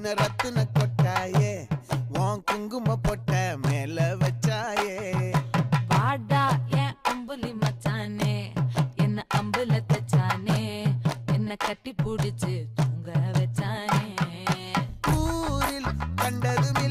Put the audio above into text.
என்ன ரத்தின கொட்டாயே உன் குங்கும பொட்ட மேல வச்சாயே வாடா என் அம்புலி மச்சானே என்ன அம்புல தச்சானே என்ன கட்டி புடிச்சு தூங்க வச்சானே ஊரில் கண்டதுமே